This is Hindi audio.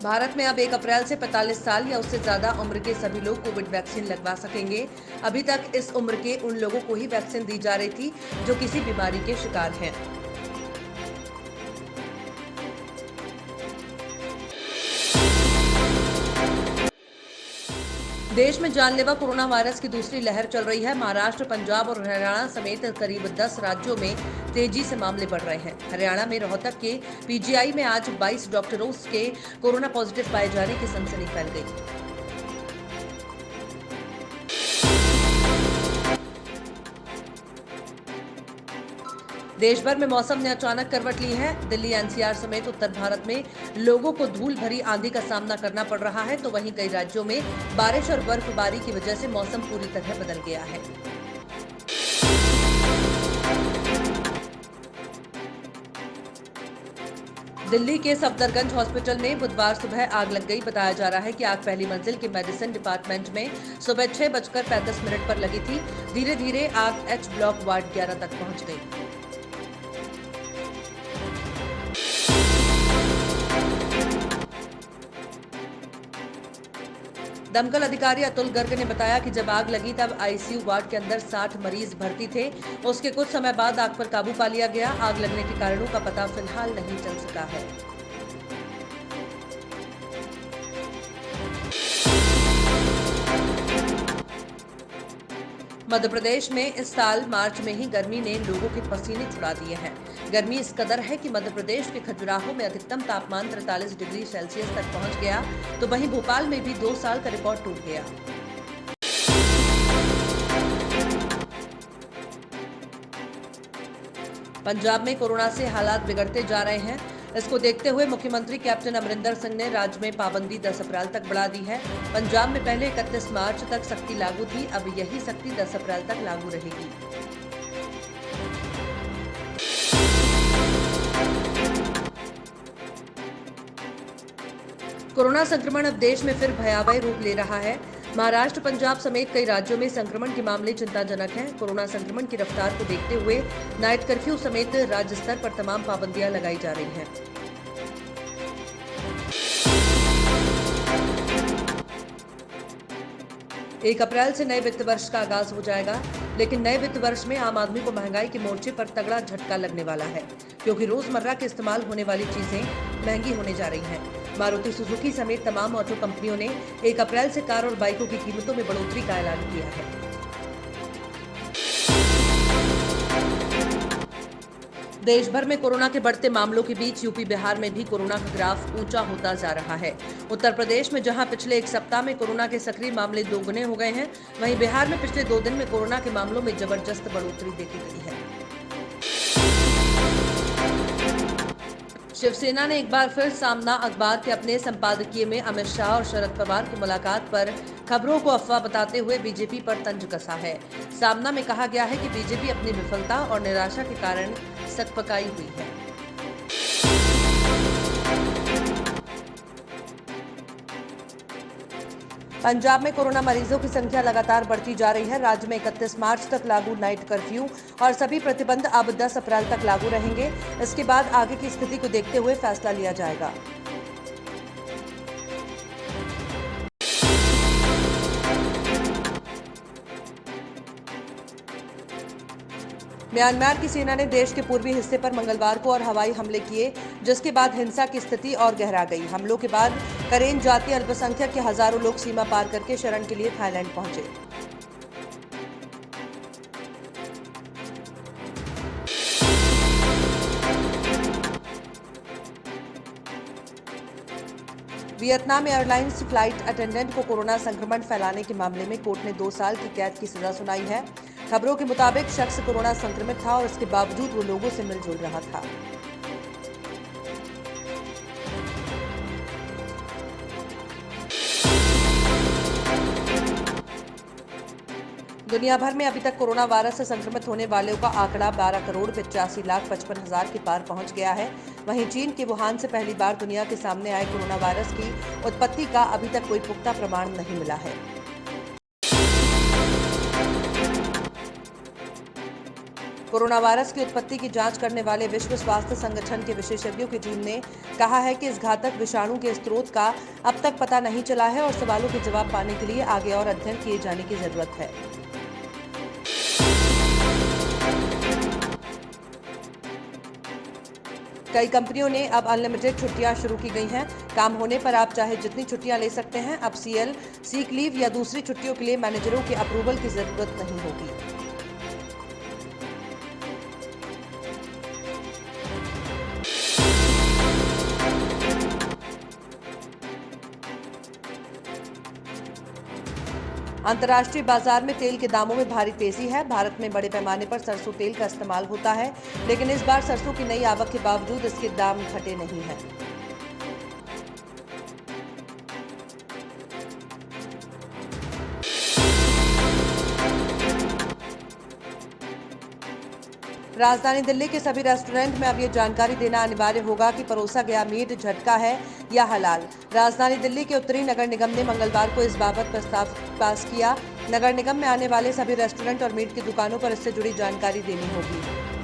भारत में अब 1 अप्रैल से 45 साल या उससे ज्यादा उम्र के सभी लोग कोविड वैक्सीन लगवा सकेंगे। अभी तक इस उम्र के उन लोगों को ही वैक्सीन दी जा रही थी जो किसी बीमारी के शिकार हैं। देश में जानलेवा कोरोना वायरस की दूसरी लहर चल रही है। महाराष्ट्र, पंजाब और हरियाणा समेत करीब 10 राज्यों में तेजी से मामले बढ़ रहे हैं। हरियाणा में रोहतक के पीजीआई में आज 22 डॉक्टरों के कोरोना पॉजिटिव पाए जाने की सनसनी फैल गई। देश भर में मौसम ने अचानक करवट ली है। दिल्ली, एनसीआर समेत उत्तर भारत में लोगों को धूल भरी आंधी का सामना करना पड़ रहा है, तो वहीं कई राज्यों में बारिश और बर्फबारी की वजह से मौसम पूरी तरह बदल गया है। दिल्ली के सफदरगंज हॉस्पिटल में बुधवार सुबह आग लग गई। बताया जा रहा है कि आग पहली मंजिल के मेडिसिन डिपार्टमेंट में सुबह 6:35 पर लगी थी। धीरे धीरे आग एच ब्लॉक वार्ड 11 तक पहुंच गई। दमकल अधिकारी अतुल गर्ग ने बताया कि जब आग लगी तब आईसीयू वार्ड के अंदर 60 मरीज भर्ती थे। उसके कुछ समय बाद आग पर काबू पा लिया गया। आग लगने के कारणों का पता फिलहाल नहीं चल सका है। मध्य प्रदेश में इस साल मार्च में ही गर्मी ने लोगों के पसीने छुड़ा दिए हैं। गर्मी इस कदर है कि मध्य प्रदेश के खजुराहो में अधिकतम तापमान 43 डिग्री सेल्सियस तक पहुंच गया, तो वहीं भोपाल में भी 2 साल का रिकॉर्ड टूट गया। पंजाब में कोरोना से हालात बिगड़ते जा रहे हैं। इसको देखते हुए मुख्यमंत्री कैप्टन अमरिंदर सिंह ने राज्य में पाबंदी 10 अप्रैल तक बढ़ा दी है। पंजाब में पहले 31 मार्च तक सख्ती लागू थी, अब यही सख्ती 10 अप्रैल तक लागू रहेगी। कोरोना संक्रमण अब देश में फिर भयावह रूप ले रहा है। महाराष्ट्र, पंजाब समेत कई राज्यों में संक्रमण के मामले चिंताजनक हैं। कोरोना संक्रमण की रफ्तार को देखते हुए नाइट कर्फ्यू समेत राज्य स्तर पर तमाम पाबंदियां लगाई जा रही हैं। 1 अप्रैल से नए वित्त वर्ष का आगाज हो जाएगा, लेकिन नए वित्त वर्ष में आम आदमी को महंगाई के मोर्चे पर तगड़ा झटका लगने वाला है, क्योंकि रोजमर्रा के इस्तेमाल होने वाली चीजें महंगी होने जा रही हैं। मारुति सुजुकी समेत तमाम ऑटो कंपनियों ने 1 अप्रैल से कार और बाइकों की कीमतों में बढ़ोतरी का ऐलान किया है। देश भर में कोरोना के बढ़ते मामलों के बीच यूपी, बिहार में भी कोरोना का ग्राफ ऊंचा होता जा रहा है। उत्तर प्रदेश में जहां पिछले 1 सप्ताह में कोरोना के सक्रिय मामले दोगुने हो गए हैं, वहीं बिहार में पिछले 2 दिन में कोरोना के मामलों में जबरदस्त बढ़ोतरी देखी गई है। शिवसेना ने एक बार फिर सामना अखबार के अपने संपादकीय में अमित शाह और शरद पवार की मुलाकात पर खबरों को अफवाह बताते हुए बीजेपी पर तंज कसा है। सामना में कहा गया है कि बीजेपी अपनी विफलता और निराशा के कारण सकपकाई हुई है। पंजाब में कोरोना मरीजों की संख्या लगातार बढ़ती जा रही है। राज्य में 31 मार्च तक लागू नाइट कर्फ्यू और सभी प्रतिबंध अब 10 अप्रैल तक लागू रहेंगे। इसके बाद आगे की स्थिति को देखते हुए फैसला लिया जाएगा। म्यांमार की सेना ने देश के पूर्वी हिस्से पर मंगलवार को और हवाई हमले किए, जिसके बाद हिंसा की स्थिति और गहरा गई। हमलों के बाद करेन जातीय अल्पसंख्यक के हजारों लोग सीमा पार करके शरण के लिए थाईलैंड पहुंचे। वियतनाम एयरलाइंस फ्लाइट अटेंडेंट को कोरोना संक्रमण फैलाने के मामले में कोर्ट ने 2 साल की कैद की सजा सुनाई है। खबरों के मुताबिक शख्स कोरोना संक्रमित था और इसके बावजूद वो लोगों से मिलजुल रहा था। दुनिया भर में अभी तक कोरोना वायरस से संक्रमित होने वालों का आंकड़ा 12,85,55,000 के पार पहुंच गया है। वहीं चीन के वुहान से पहली बार दुनिया के सामने आए कोरोना वायरस की उत्पत्ति का अभी तक कोई पुख्ता प्रमाण नहीं मिला है। कोरोना वायरस की उत्पत्ति की जांच करने वाले विश्व स्वास्थ्य संगठन के विशेषज्ञों की टीम ने कहा है कि इस घातक विषाणु के स्रोत का अब तक पता नहीं चला है और सवालों के जवाब पाने के लिए आगे और अध्ययन किए जाने की जरूरत है। कई कंपनियों ने अब अनलिमिटेड छुट्टियां शुरू की गई हैं। काम होने पर आप चाहे जितनी छुट्टियां ले सकते हैं। अब सीएल, सीक लीव या दूसरी छुट्टियों के लिए मैनेजरों के अप्रूवल की जरूरत नहीं होगी। अंतर्राष्ट्रीय बाजार में तेल के दामों में भारी तेजी है। भारत में बड़े पैमाने पर सरसों तेल का इस्तेमाल होता है, लेकिन इस बार सरसों की नई आवक के बावजूद इसके दाम घटे नहीं हैं। राजधानी दिल्ली के सभी रेस्टोरेंट में अब ये जानकारी देना अनिवार्य होगा कि परोसा गया मीट झटका है या हलाल। राजधानी दिल्ली के उत्तरी नगर निगम ने मंगलवार को इस बाबत प्रस्ताव पास किया। नगर निगम में आने वाले सभी रेस्टोरेंट और मीट की दुकानों पर इससे जुड़ी जानकारी देनी होगी।